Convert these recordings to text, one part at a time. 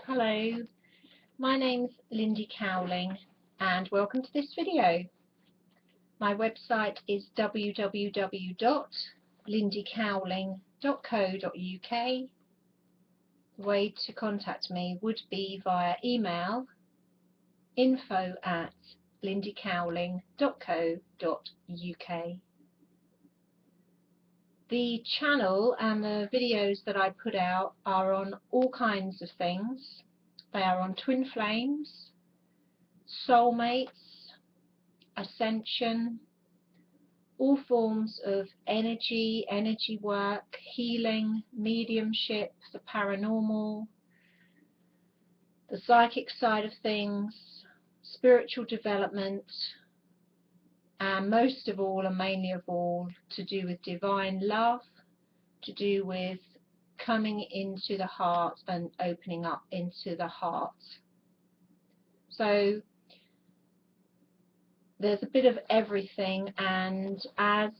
Hello, my name's Lindy Cowling and welcome to this video. My website is www.lindycowling.co.uk. The way to contact me would be via email info@lindycowling.co.uk. The channel and the videos that I put out are on all kinds of things. They are on twin flames, soulmates, ascension, all forms of energy work, healing, mediumship, the paranormal, the psychic side of things, spiritual development, and most of all, and mainly of all, to do with divine love, to do with coming into the heart and opening up into the heart. So there's a bit of everything, and as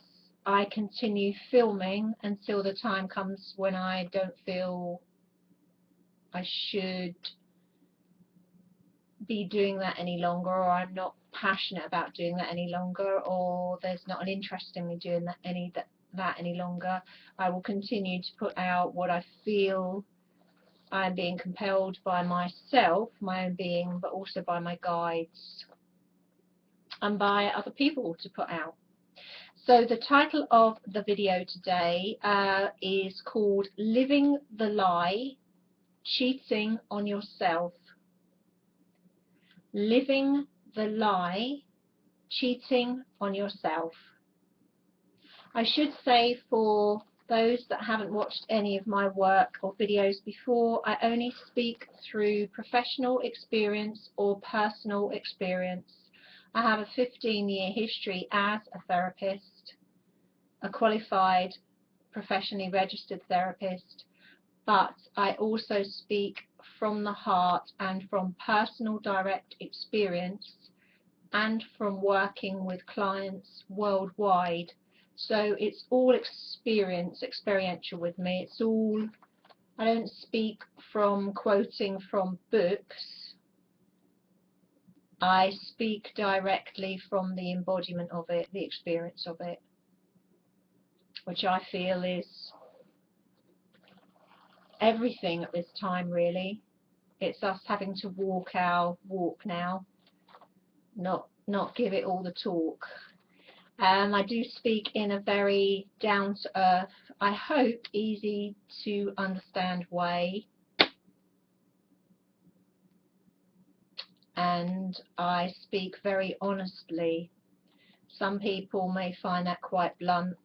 I continue filming until the time comes when I don't feel I should be doing that any longer, or I'm not passionate about doing that any longer, or there's not an interest in me doing that any longer, I will continue to put out what I feel I'm being compelled by myself, my own being, but also by my guides and by other people to put out. So the title of the video today is called Living the Lie, Cheating on Yourself. Living the lie, cheating on yourself. I should say, for those that haven't watched any of my work or videos before, I only speak through professional experience or personal experience. I have a 15-year history as a therapist, a qualified, professionally registered therapist, but I also speak from the heart and from personal direct experience and from working with clients worldwide. So it's all experiential with me. It's all, I don't speak from quoting from books. I speak directly from the embodiment of it, the experience of it, which I feel is everything at this time, really. It's us having to walk our walk now, not give it all the talk. I do speak in a very down-to-earth, I hope easy to understand way, and I speak very honestly. Some people may find that quite blunt.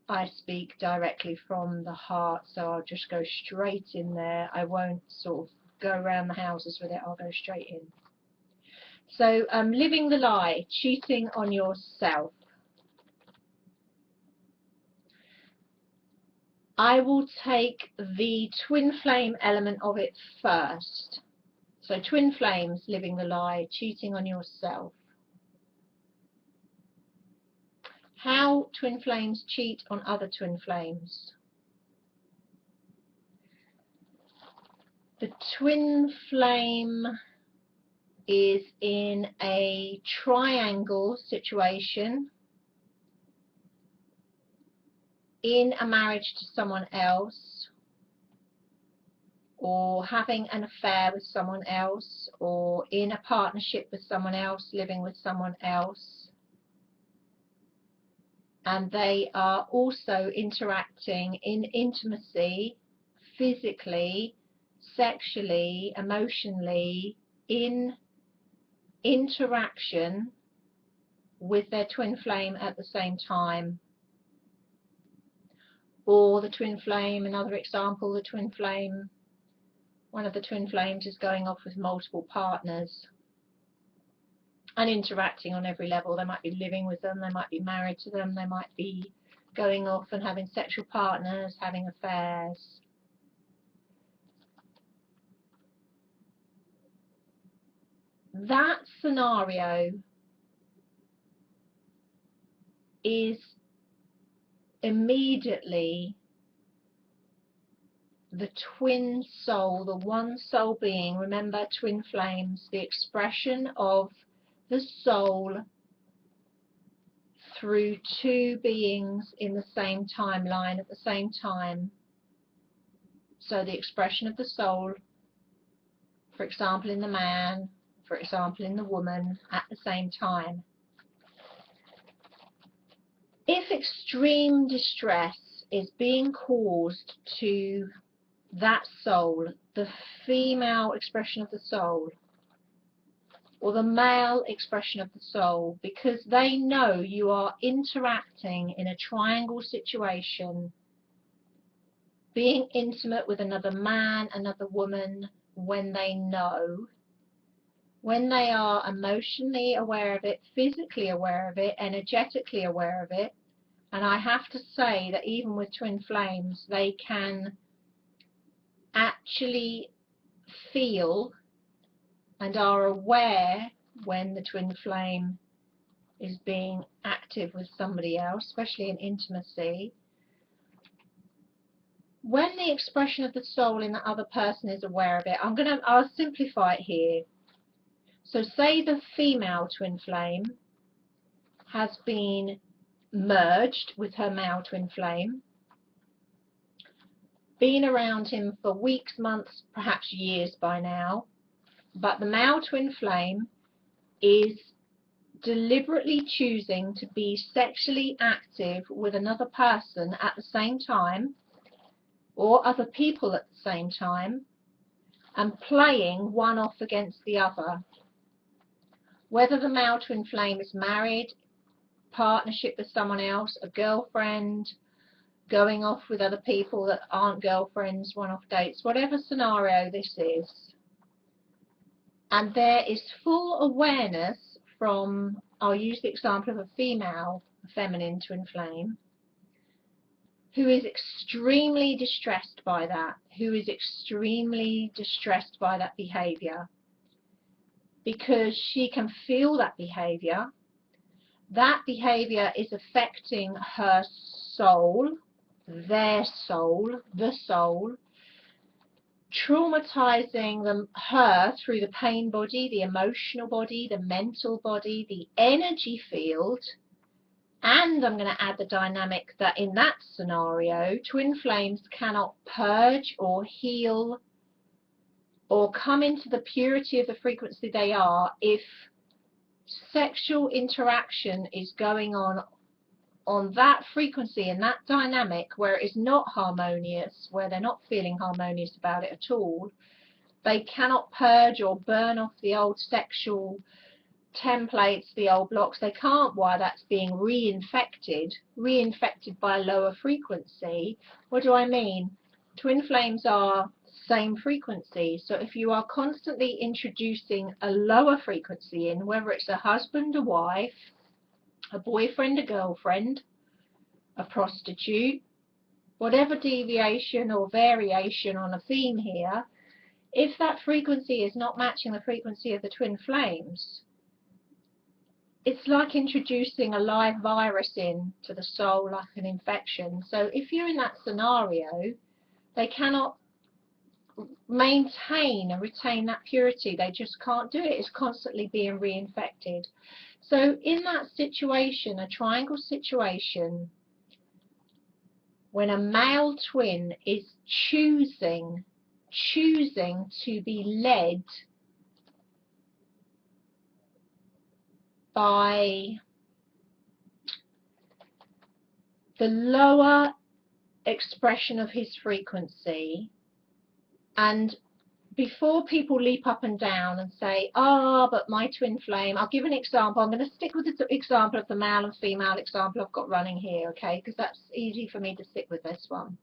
I speak directly from the heart, so I'll just go straight in there. I won't sort of go around the houses with it, I'll go straight in. So living the lie, cheating on yourself. I will take the twin flame element of it first. So twin flames, living the lie, cheating on yourself. How twin flames cheat on other twin flames. The twin flame is in a triangle situation, in a marriage to someone else, or having an affair with someone else, or in a partnership with someone else, living with someone else, and they are also interacting in intimacy, physically, sexually, emotionally, in interaction with their twin flame at the same time. Or the twin flame, another example, the twin flame, one of the twin flames is going off with multiple partners and interacting on every level. They might be living with them, they might be married to them, they might be going off and having sexual partners, having affairs. That scenario is immediately the twin soul, the one soul being. Remember, twin flames, the expression of the soul through two beings in the same timeline at the same time. So the expression of the soul, for example in the man, for example in the woman, at the same time. If extreme distress is being caused to that soul, the female expression of the soul, or the male expression of the soul, because they know you are interacting in a triangle situation, being intimate with another man, another woman, when they know, when they are emotionally aware of it, physically aware of it, energetically aware of it. And I have to say that even with twin flames, they can actually feel and are aware when the twin flame is being active with somebody else, especially in intimacy. When the expression of the soul in the other person is aware of it, I'll simplify it here. So say the female twin flame has been merged with her male twin flame, been around him for weeks, months, perhaps years by now, but the male twin flame is deliberately choosing to be sexually active with another person at the same time, or other people at the same time, and playing one off against the other. Whether the male twin flame is married, partnership with someone else, a girlfriend, going off with other people that aren't girlfriends, one-off dates, whatever scenario this is. And there is full awareness from, I'll use the example of a female, a feminine twin flame, who is extremely distressed by that, who is extremely distressed by that behavior, because she can feel that behavior. That behavior is affecting her soul, their soul, the soul, traumatizing her through the pain body, the emotional body, the mental body, the energy field. And I'm going to add the dynamic that in that scenario, twin flames cannot purge or heal or come into the purity of the frequency they are if sexual interaction is going on that frequency and that dynamic where it is not harmonious, where they're not feeling harmonious about it at all. They cannot purge or burn off the old sexual templates, the old blocks. They can't, while that's being reinfected by a lower frequency. What do I mean? Twin flames are same frequency, so if you are constantly introducing a lower frequency in, whether it's a husband, a wife, a boyfriend, a girlfriend, a prostitute, whatever deviation or variation on a theme here, if that frequency is not matching the frequency of the twin flames, it's like introducing a live virus into the soul, like an infection. So if you're in that scenario, they cannot maintain and retain that purity. They just can't do it. It's constantly being reinfected. So in that situation, a triangle situation, when a male twin is choosing to be led by the lower expression of his frequency, and before people leap up and down and say, but my twin flame, I'll give an example. I'm going to stick with the example of the male and female example I've got running here, okay, because that's easy for me to stick with this one,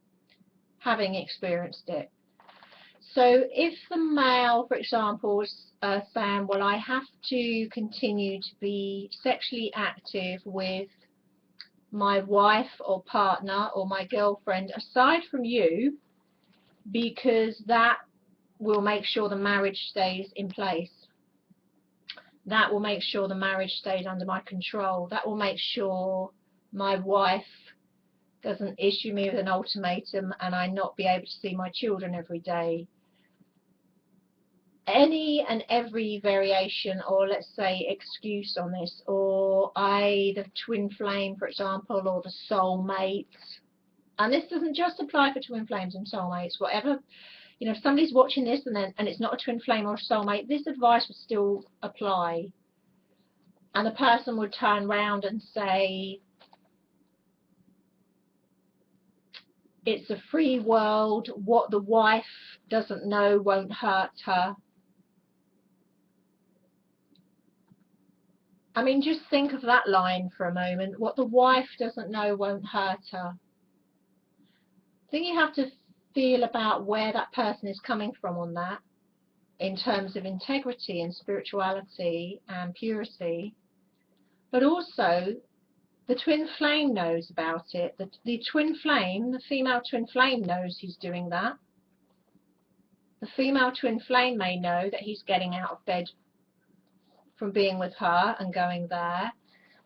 having experienced it. So if the male, for example, is saying, well, I have to continue to be sexually active with my wife or partner or my girlfriend aside from you, because that will make sure the marriage stays in place. That will make sure the marriage stays under my control. That will make sure my wife Doesn't issue me with an ultimatum and I not be able to see my children every day. Any and every variation, or let's say excuse on this, or the twin flame, for example, or the soulmate. And this doesn't just apply for twin flames and soulmates. Whatever, you know, if somebody's watching this and it's not a twin flame or a soulmate, this advice would still apply. And the person would turn round and say, it's a free world. What the wife doesn't know won't hurt her. I mean, just think of that line for a moment. What the wife doesn't know won't hurt her. I think you have to feel about where that person is coming from on that, in terms of integrity and spirituality and purity. But also, the twin flame knows about it. The twin flame, the female twin flame, knows he's doing that. The female twin flame may know that he's getting out of bed from being with her and going there.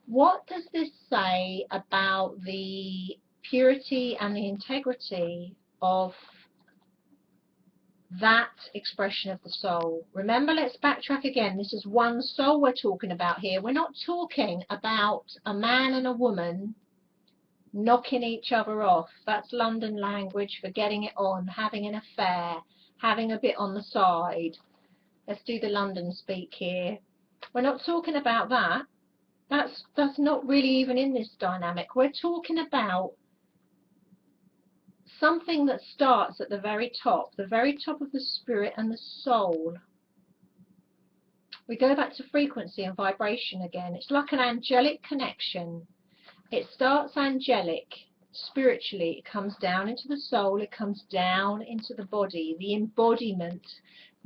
What does this say about the purity and the integrity of that expression of the soul? Remember, let's backtrack again. This is one soul we're talking about here. We're not talking about a man and a woman knocking each other off. That's London language for getting it on, having an affair, having a bit on the side. Let's do the London speak here. We're not talking about that. That's not really even in this dynamic. We're talking about something that starts at the very top of the spirit and the soul. We go back to frequency and vibration again. It's like an angelic connection. It starts angelic, spiritually. It comes down into the soul. It comes down into the body, the embodiment.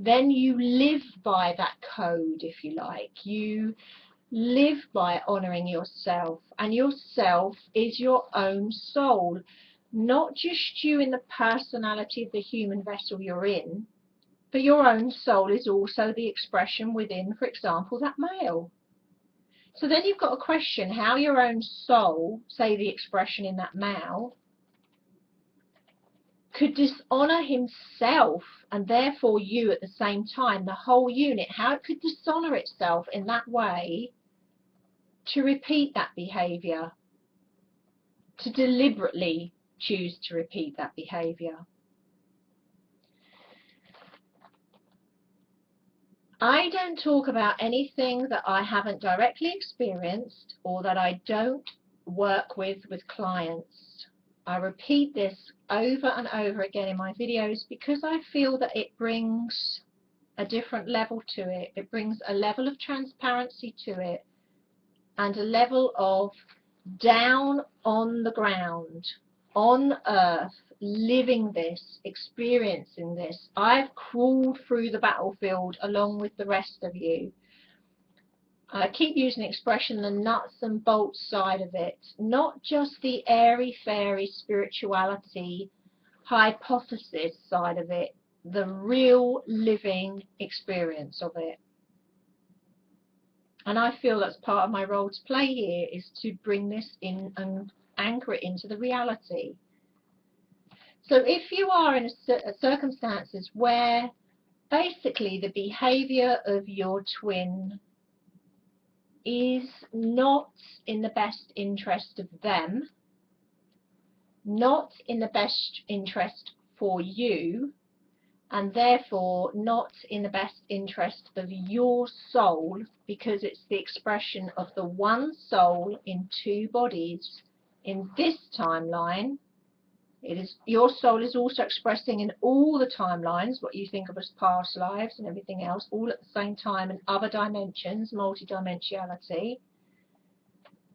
Then you live by that code, if you like. You live by honouring yourself, and yourself is your own soul, not just you in the personality of the human vessel you're in, but your own soul is also the expression within, for example, that male. So then you've got to question how your own soul, say the expression in that male, could dishonour himself, and therefore you at the same time, the whole unit, how it could dishonour itself in that way to repeat that behaviour, to deliberately choose to repeat that behaviour. I don't talk about anything that I haven't directly experienced or that I don't work with clients. I repeat this over and over again in my videos because I feel that it brings a different level to it. It brings a level of transparency to it and a level of down on the ground, on earth, living this, experiencing this. I've crawled through the battlefield along with the rest of you. I keep using the expression, the nuts and bolts side of it, not just the airy-fairy spirituality hypothesis side of it, the real living experience of it. And I feel that's part of my role to play here, is to bring this in and anchor it into the reality. So if you are in circumstances where basically the behaviour of your twin is not in the best interest of them, not in the best interest for you, and therefore not in the best interest of your soul, because it's the expression of the one soul in two bodies in this timeline. It is, your soul is also expressing in all the timelines what you think of as past lives and everything else, all at the same time, in other dimensions, multidimensionality.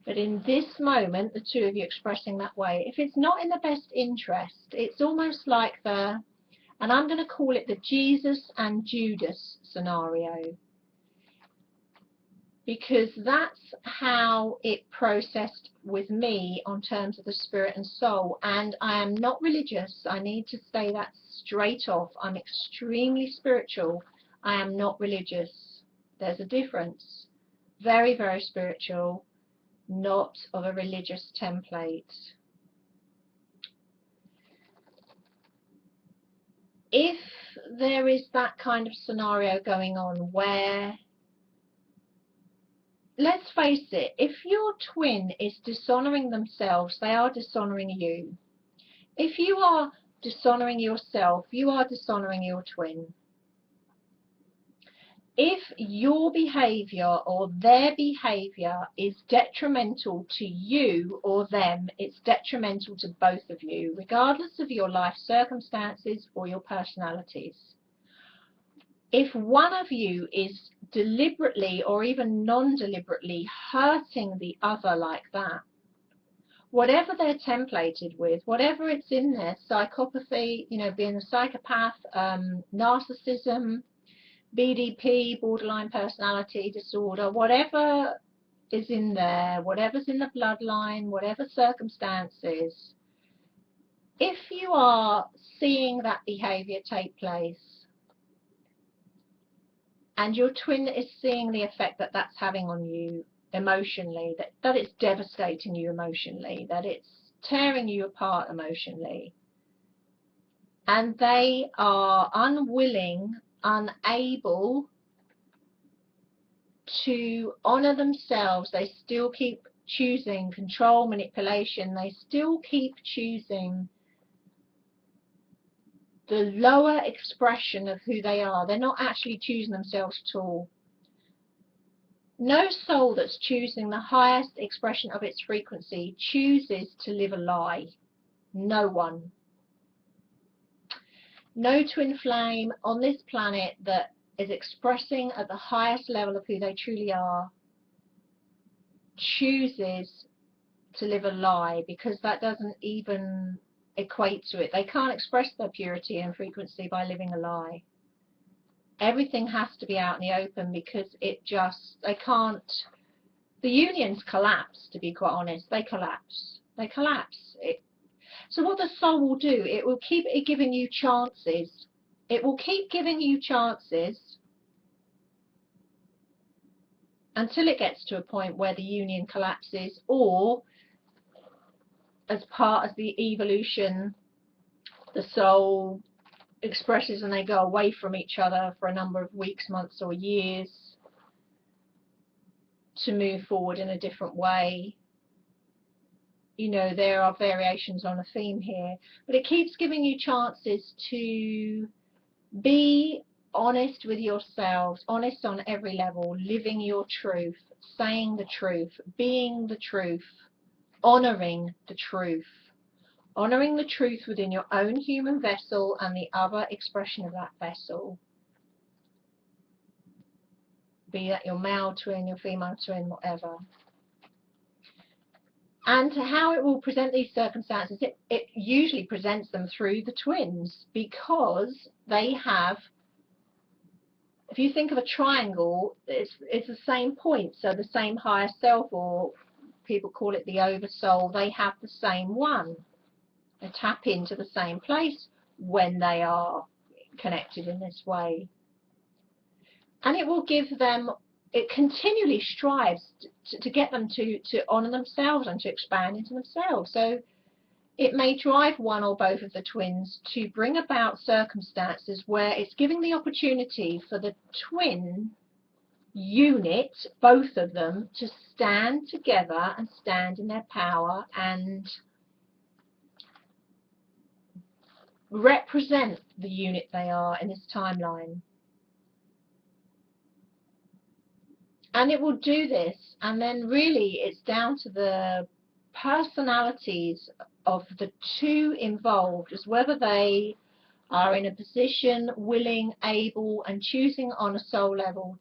But in this moment, the two of you expressing that way, if it's not in the best interest, it's almost like the, and I'm going to call it the Jesus and Judas scenario, because that's how it processed with me on terms of the spirit and soul. And I am not religious. I need to say that straight off. I'm extremely spiritual. I am not religious. There's a difference. Very, very spiritual, not of a religious template. if there is that kind of scenario going on where, let's face it, if your twin is dishonouring themselves, they are dishonouring you. If you are dishonouring yourself, you are dishonouring your twin. If your behaviour or their behaviour is detrimental to you or them, it's detrimental to both of you, regardless of your life circumstances or your personalities. If one of you is deliberately or even non-deliberately hurting the other like that, whatever they're templated with, whatever it's in there, psychopathy, you know, being a psychopath, narcissism, BDP, borderline personality disorder, whatever is in there, whatever's in the bloodline, whatever circumstances, if you are seeing that behavior take place and your twin is seeing the effect that that's having on you emotionally, that it's devastating you emotionally, that it's tearing you apart emotionally, and they are unwilling, unable to honour themselves, they still keep choosing control, manipulation, they still keep choosing the lower expression of who they are. They're not actually choosing themselves at all. No soul that's choosing the highest expression of its frequency chooses to live a lie. No one. No twin flame on this planet that is expressing at the highest level of who they truly are chooses to live a lie, because that doesn't even equate to it. They can't express their purity and frequency by living a lie. Everything has to be out in the open, because it just, they can't, the unions collapse, to be quite honest. They collapse. They collapse. So what the soul will do, it will keep giving you chances. It will keep giving you chances until it gets to a point where the union collapses, or as part of the evolution, the soul expresses and they go away from each other for a number of weeks, months or years to move forward in a different way. You know, there are variations on a theme here, but it keeps giving you chances to be honest with yourselves, honest on every level, living your truth, saying the truth, being the truth, honouring the truth. Honouring the truth within your own human vessel and the other expression of that vessel. Be that your male twin, your female twin, whatever. And how it will present these circumstances, it usually presents them through the twins, because they have, if you think of a triangle, it's the same point, so the same higher self, or people call it the oversoul, they have the same one. They tap into the same place when they are connected in this way. And it will give them, it continually strives to get them to honour themselves and to expand into themselves. So it may drive one or both of the twins to bring about circumstances where it's giving the opportunity for the twin unit, both of them, to stand together and stand in their power and represent the unit they are in this timeline. And it will do this, and then really it's down to the personalities of the two involved, as whether they are in a position, willing, able and choosing on a soul level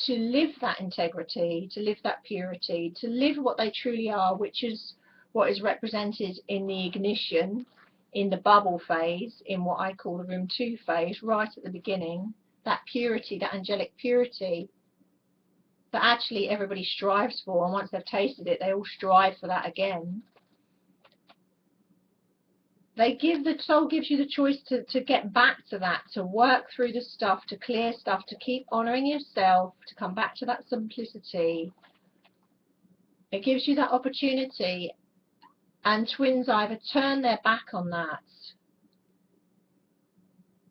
to live that integrity, to live that purity, to live what they truly are, which is what is represented in the ignition, in the bubble phase, in what I call the room 2 phase, right at the beginning. That purity, that angelic purity that actually everybody strives for, and once they've tasted it, they all strive for that again. The soul gives you the choice to get back to that, to work through the stuff, to clear stuff, to keep honouring yourself, to come back to that simplicity. It gives you that opportunity, and twins either turn their back on that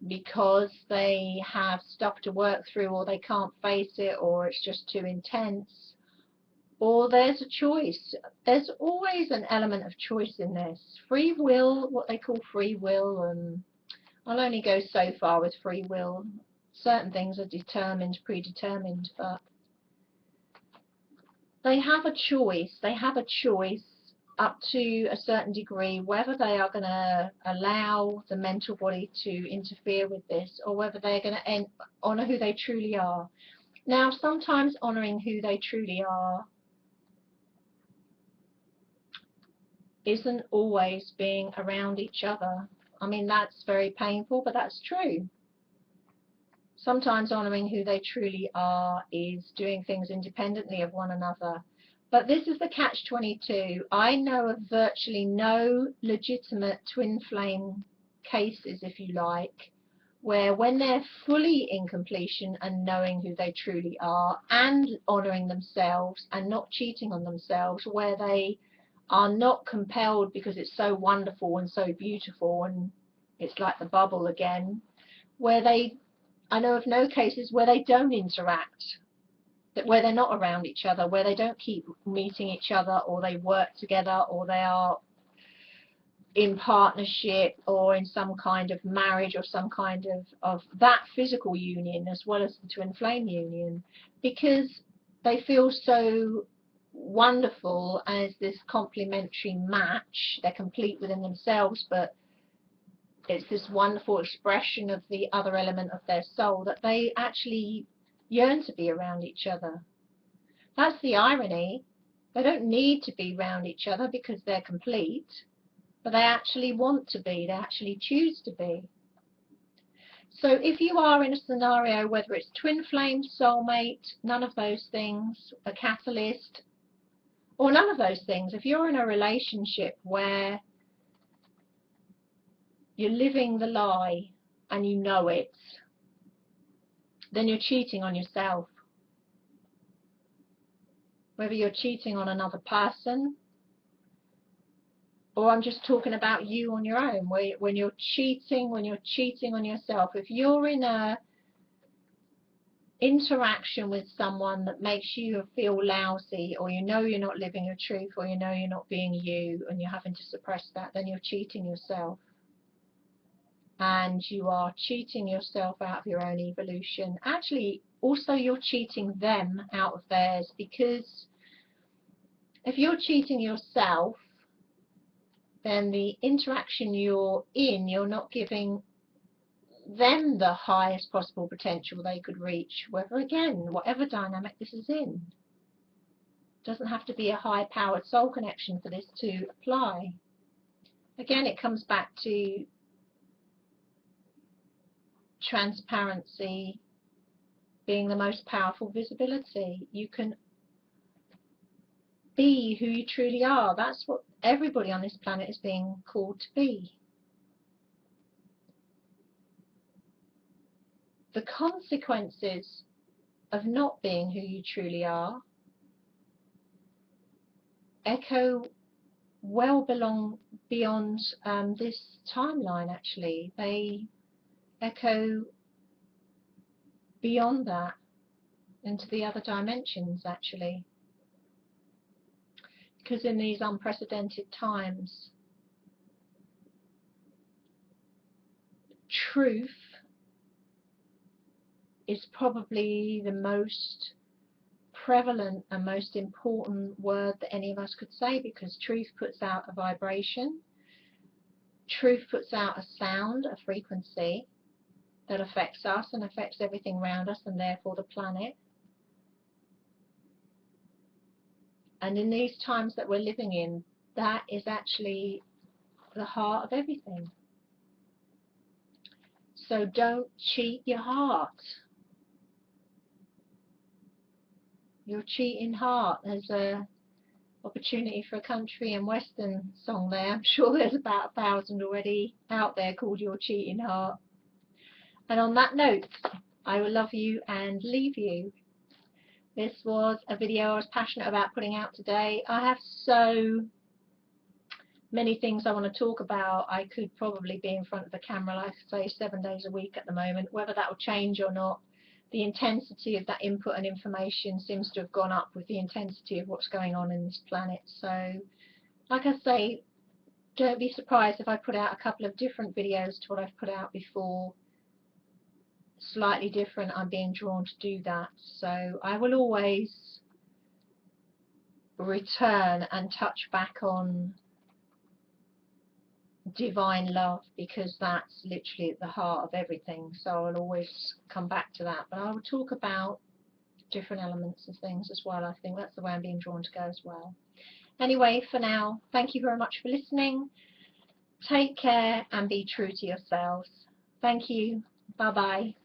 because they have stuff to work through, or they can't face it, or it's just too intense, or there's a choice. There's always an element of choice in this. Free will, what they call free will, and I'll only go so far with free will. Certain things are determined, predetermined, but they have a choice. They have a choice up to a certain degree whether they are going to allow the mental body to interfere with this, or whether they're going to honour who they truly are. Now, sometimes honouring who they truly are isn't always being around each other. I mean, that's very painful, but that's true. Sometimes honouring who they truly are is doing things independently of one another. But this is the catch-22. I know of virtually no legitimate twin flame cases, if you like, where when they're fully in completion and knowing who they truly are and honouring themselves and not cheating on themselves, where they are not compelled because it's so wonderful and so beautiful and it's like the bubble again, where I know of no cases where they don't interact, where they're not around each other, where they don't keep meeting each other, or they work together, or they are in partnership, or in some kind of marriage, or some kind of that physical union as well as the twin flame union, because they feel so wonderful as this complementary match. They're complete within themselves, but it's this wonderful expression of the other element of their soul that they actually yearn to be around each other. That's the irony. They don't need to be around each other because they're complete, but they actually want to be. They actually choose to be. So if you are in a scenario, whether it's twin flame, soulmate, none of those things, a catalyst, or none of those things, if you're in a relationship where you're living the lie and you know it, then you're cheating on yourself. Whether you're cheating on another person, or I'm just talking about you on your own, when you're cheating on yourself. If you're in a interaction with someone that makes you feel lousy, or you know you're not living your truth, or you know you're not being you, and you're having to suppress that, then you're cheating yourself. And you are cheating yourself out of your own evolution. Actually, also you're cheating them out of theirs, because if you're cheating yourself, then the interaction you're in, you're not giving them the highest possible potential they could reach, whatever dynamic this is in. It doesn't have to be a high-powered soul connection for this to apply. Again, it comes back to transparency being the most powerful visibility. You can be who you truly are. That's what everybody on this planet is being called to be. The consequences of not being who you truly are echo well beyond this timeline. Actually, they echo beyond that into the other dimensions, actually, because in these unprecedented times, truth is probably the most prevalent and most important word that any of us could say, because truth puts out a vibration, truth puts out a sound, a frequency that affects us and affects everything around us, and therefore the planet. And in these times that we're living in, that is actually the heart of everything. So don't cheat your heart. Your cheating heart. There's a opportunity for a country and western song there. I'm sure there's about 1,000 already out there called Your Cheating Heart. And on that note, I will love you and leave you. This was a video I was passionate about putting out today. I have so many things I want to talk about. I could probably be in front of the camera, like I say, 7 days a week at the moment. Whether that will change or not, the intensity of that input and information seems to have gone up with the intensity of what's going on in this planet. So, like I say, don't be surprised if I put out a couple of different videos to what I've put out before. Slightly different, I'm being drawn to do that. So I will always return and touch back on divine love, because that's literally at the heart of everything. So I'll always come back to that, but I will talk about different elements of things as well. I think that's the way I'm being drawn to go as well. Anyway, for now, thank you very much for listening. Take care and be true to yourselves. Thank you. Bye bye.